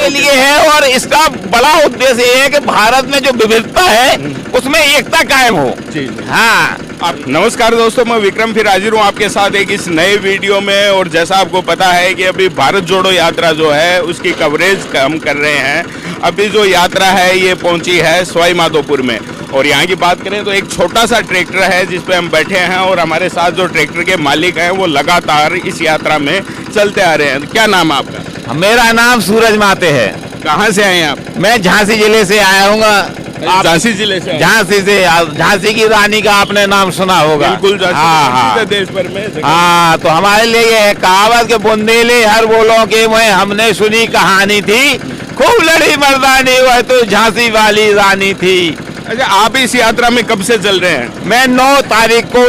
लिए है और इसका बड़ा उद्देश्य ये है कि भारत में जो विविधता है उसमें एकता कायम हो। हाँ। आप नमस्कार दोस्तों, मैं विक्रम फिर हाजिर हूँ आपके साथ एक इस नए वीडियो में। और जैसा आपको पता है कि अभी भारत जोड़ो यात्रा जो है उसकी कवरेज हम कर रहे हैं। अभी जो यात्रा है ये पहुंची है सवाई माधोपुर में। और यहाँ की बात करें तो एक छोटा सा ट्रैक्टर है जिस पे हम बैठे हैं और हमारे साथ जो ट्रैक्टर के मालिक हैं वो लगातार इस यात्रा में चलते आ रहे हैं। क्या नाम है आपका? मेरा नाम सूरज माते है। कहाँ से आए आप? मैं झांसी जिले से आया हूँ। आप झांसी जिले से? झांसी से। झांसी की रानी का आपने नाम सुना होगा। बिल्कुल। हाँ, देश भर में। हाँ, तो हमारे लिए ये है कहावत के बुंदेले हर बोलों के वह हमने सुनी कहानी थी, खूब लड़ी मर्दानी वह तो झांसी वाली रानी थी। अच्छा, आप इस यात्रा में कब से चल रहे हैं? मैं 9 तारीख को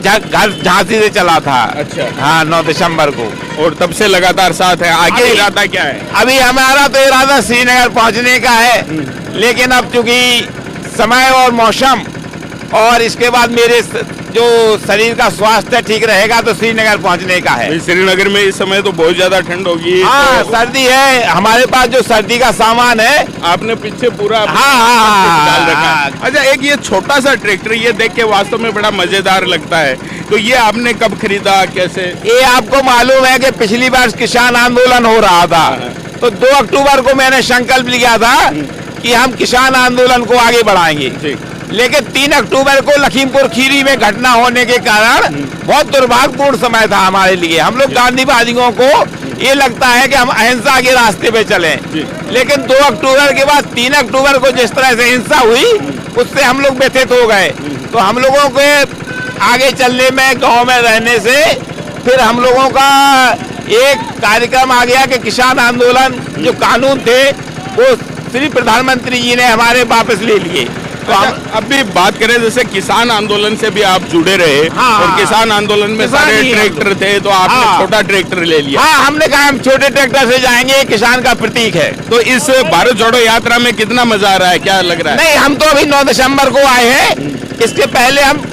घर झांसी से चला था। अच्छा। हाँ, 9 दिसंबर को। और तब से लगातार साथ है। आगे इरादा क्या है? अभी हमारा तो इरादा श्रीनगर पहुंचने का है, लेकिन अब चूंकि समय और मौसम और इसके बाद मेरे जो शरीर का स्वास्थ्य ठीक रहेगा तो श्रीनगर पहुंचने का है। श्रीनगर में इस समय तो बहुत ज्यादा ठंड होगी। हाँ, तो सर्दी है। हमारे पास जो सर्दी का सामान है आपने पीछे पूरा हाँ, डाल रखा है। अच्छा, एक ये छोटा सा ट्रैक्टर ये देख के वास्तव में बड़ा मजेदार लगता है। तो ये आपने कब खरीदा, कैसे? ये आपको मालूम है कि पिछली बार किसान आंदोलन हो रहा था, तो 2 अक्टूबर को मैंने संकल्प लिया था कि हम किसान आंदोलन को आगे बढ़ाएंगे। लेकिन 3 अक्टूबर को लखीमपुर खीरी में घटना होने के कारण बहुत दुर्भाग्यपूर्ण समय था हमारे लिए। हम लोग गांधीवादियों को ये लगता है कि हम अहिंसा के रास्ते पे चलें, लेकिन 2 अक्टूबर के बाद 3 अक्टूबर को जिस तरह से हिंसा हुई उससे हम लोग व्यथित हो गए। तो हम लोगों के आगे चलने में, गांव में रहने से फिर हम लोगों का एक कार्यक्रम आ गया कि किसान आंदोलन जो कानून थे वो श्री प्रधानमंत्री जी ने हमारे वापस ले लिए। तो अब भी बात करें, जैसे किसान आंदोलन से भी आप जुड़े रहे। हाँ, और किसान आंदोलन में सारे ट्रैक्टर थे तो आपने छोटा ट्रैक्टर ले लिया। हाँ, हमने कहा हम छोटे ट्रैक्टर से जाएंगे, किसान का प्रतीक है। तो इस भारत जोड़ो यात्रा में कितना मजा आ रहा है, क्या लग रहा है? नहीं, हम तो अभी 9 दिसंबर को आए हैं। इसके पहले हम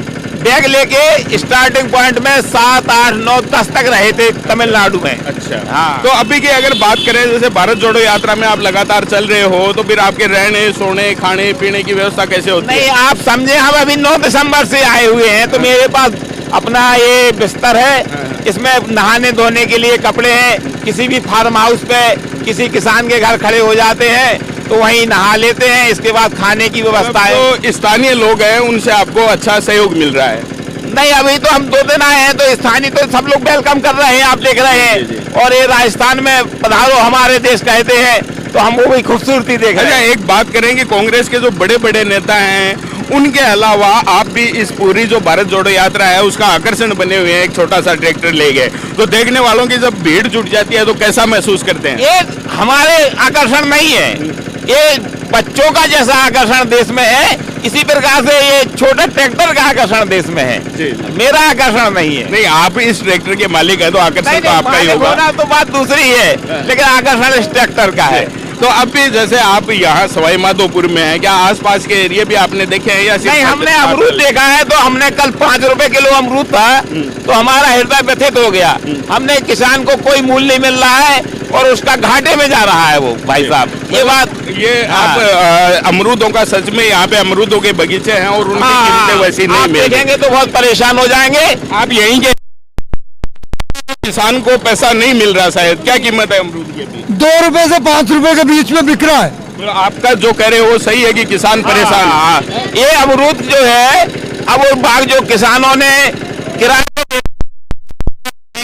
बैग लेके स्टार्टिंग पॉइंट में 7, 8, 9, 10 तक रहे थे तमिलनाडु में। अच्छा। हाँ। तो अभी की अगर बात करें, जैसे भारत जोड़ो यात्रा में आप लगातार चल रहे हो, तो फिर आपके रहने, सोने, खाने पीने की व्यवस्था कैसे होती है? नहीं, आप समझे, हम अभी 9 दिसंबर से आए हुए हैं, तो मेरे पास अपना ये बिस्तर है, इसमें नहाने धोने के लिए कपड़े हैं। किसी भी फार्म हाउस पे किसी किसान के घर खड़े हो जाते हैं तो वहीं नहा लेते हैं। इसके बाद खाने की व्यवस्था है। तो स्थानीय लोग हैं, उनसे आपको अच्छा सहयोग मिल रहा है? नहीं, अभी तो हम 2 दिन आए हैं तो स्थानीय तो सब लोग वेलकम कर रहे हैं, आप देख रहे हैं। और ये राजस्थान में पधारो हमारे देश कहते हैं, तो हम वो भी खूबसूरती देख रहे हैं। एक बात करेंगे, कांग्रेस के जो बड़े बड़े नेता हैं उनके अलावा आप भी इस पूरी जो भारत जोड़ो यात्रा है उसका आकर्षण बने हुए हैं। एक छोटा सा ट्रैक्टर ले गए तो देखने वालों की जब भीड़ जुट जाती है तो कैसा महसूस करते हैं? ये हमारे आकर्षण नहीं है, ये बच्चों का जैसा आकर्षण देश में है, इसी प्रकार से ये छोटा ट्रैक्टर का आकर्षण देश में है। मेरा आकर्षण नहीं है। नहीं, आप इस ट्रैक्टर के मालिक है तो आकर्षण तो आपका ही होगा। तो बात दूसरी है, लेकिन आकर्षण इस ट्रैक्टर का है। तो अब भी जैसे आप यहाँ सवाई माधोपुर में हैं, क्या आसपास के एरिया भी आपने देखे हैं या? नहीं, हमने अमरूद देखा है। तो हमने कल 5 रुपए किलो अमरूद था तो हमारा हृदय व्यथित हो गया। हमने किसान को कोई मूल्य नहीं मिल रहा है और उसका घाटे में जा रहा है वो भाई साहब। ये बात आप अमरूदों का सच में यहाँ पे अमरूदों के बगीचे हैं और उनकी कीमतें वैसी नहीं मिल रही। देखेंगे तो बहुत परेशान हो जाएंगे। आप यहीं के किसान को पैसा नहीं मिल रहा शायद, क्या कीमत है अमरूद की? 2 रुपए से 5 रुपए के बीच में बिक रहा है। तो आपका जो कह रहे हो वो सही है कि किसान परेशान है? ये अमरूद जो है, अब वो बाग जो किसानों ने किराए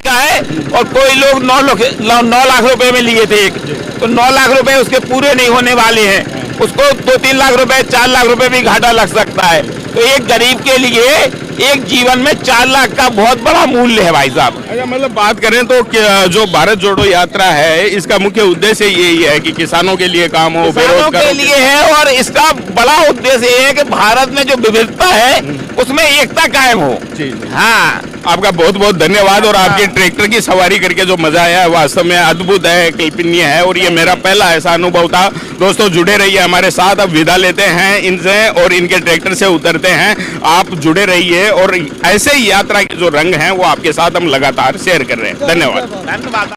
का है और कोई लोग 9 लाख रुपए में लिए थे एक, तो 9 लाख रुपए उसके पूरे नहीं होने वाले हैं। उसको 2-3 लाख रुपए, 4 लाख रुपए भी घाटा लग सकता है। तो एक गरीब के लिए एक जीवन में 4 लाख का बहुत बड़ा मूल्य है भाई साहब। अच्छा, मतलब बात करें तो जो भारत जोड़ो यात्रा है इसका मुख्य उद्देश्य यही है कि किसानों के लिए काम हो, किसानों के लिए है। और इसका बड़ा उद्देश्य ये है कि भारत में जो विविधता है उसमें एकता कायम हो। हाँ, आपका बहुत बहुत धन्यवाद। और आपके ट्रैक्टर की सवारी करके जो मजा आया है वास्तव में अद्भुत है, कल्पनीय है। और ये मेरा पहला ऐसा अनुभव था। दोस्तों जुड़े रहिए हमारे साथ। अब विदा लेते हैं इनसे और इनके ट्रैक्टर से उतरते हैं। आप जुड़े रहिए और ऐसे ही यात्रा के जो रंग हैं वो आपके साथ हम लगातार शेयर कर रहे हैं। धन्यवाद।